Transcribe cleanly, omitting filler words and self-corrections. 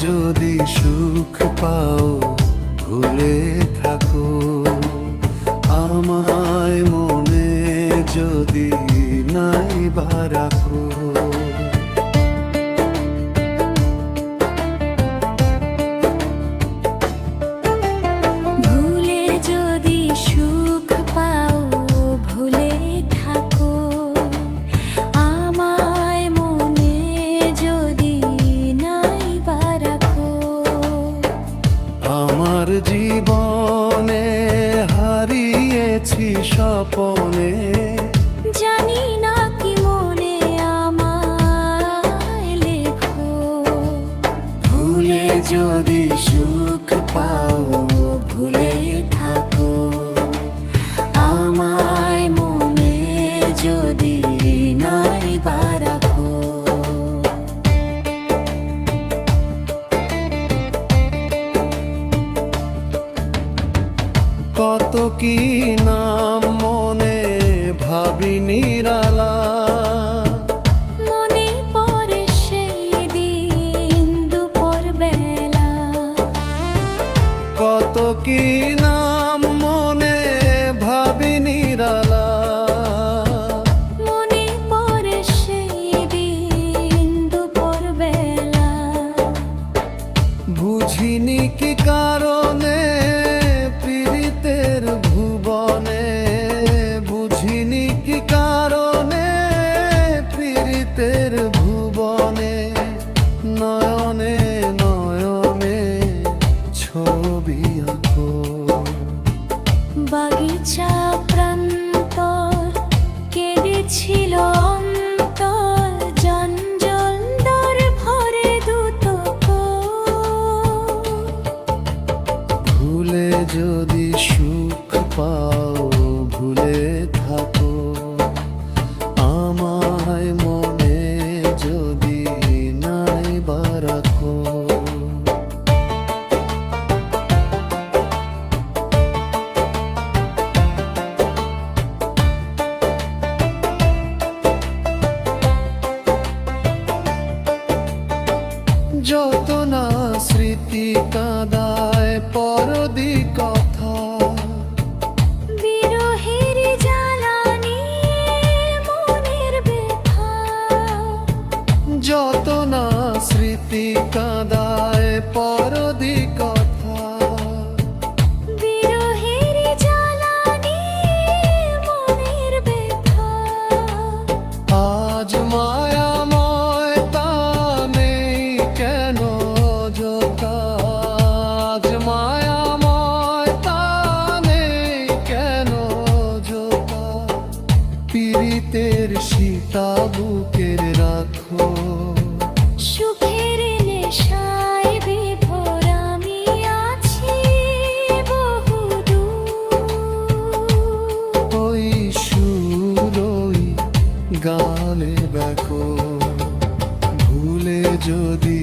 যদি সুখ পাও ভুলে থাকো আমায়, মনে যদি নাই বা রাখো। ভুলে যদি সুখ পাও ভুলে থাকো আমায়, মনে যদি নাই বা রাখো। আমার জীবনে হারিয়েছি স্বপনে, জানি না কি মনে আমায় লেখো। ভুলে যদি সুখ পাও ভুলে থাকো আমায়, মনে যদি নাই বা রাখো। কত কি নাম মনে ভাবি নিরালা, মনে পড়ে সেই দিন দুপুর বেলা। কত কি নাম মনে ভাবি নিরালা, মনে পড়ে সেই দিন দুপুর বেলা। বুঝিনি কি কারণে পীড়িতের ভুবনে, বুঝিনি কি কারণে পীড়িতের ভুবনে, নয়নে নয়নে ছবি আঁকো। বাগিচা প্রান্তর কেঁদেছিল অন্তর, জঞ্জল দর ভরে দুতক। ভুলে যদি সুখ পাও ভুলে থাকো আমায়, মনে যদি নাই বা রাখো। যত না স্মৃতি কাঁদায় পরদি কথা, বিরহের জ্বালানি মনের ব্যথা। যত না স্মৃতি কাঁদায় পরদি কথা, বিরহের জ্বালানি মনের ব্যথা। আজ মায়াময় তা নেই কেন জোকা, আজ মায়াময় তা নেই কেন জোকা। পীড়িতের সীতা বুকের রাখো, সুখের নেশায় বিভোর আমি আছি বহুদূর। ওই সুর ওই গালে বেকো। ভুলে যদি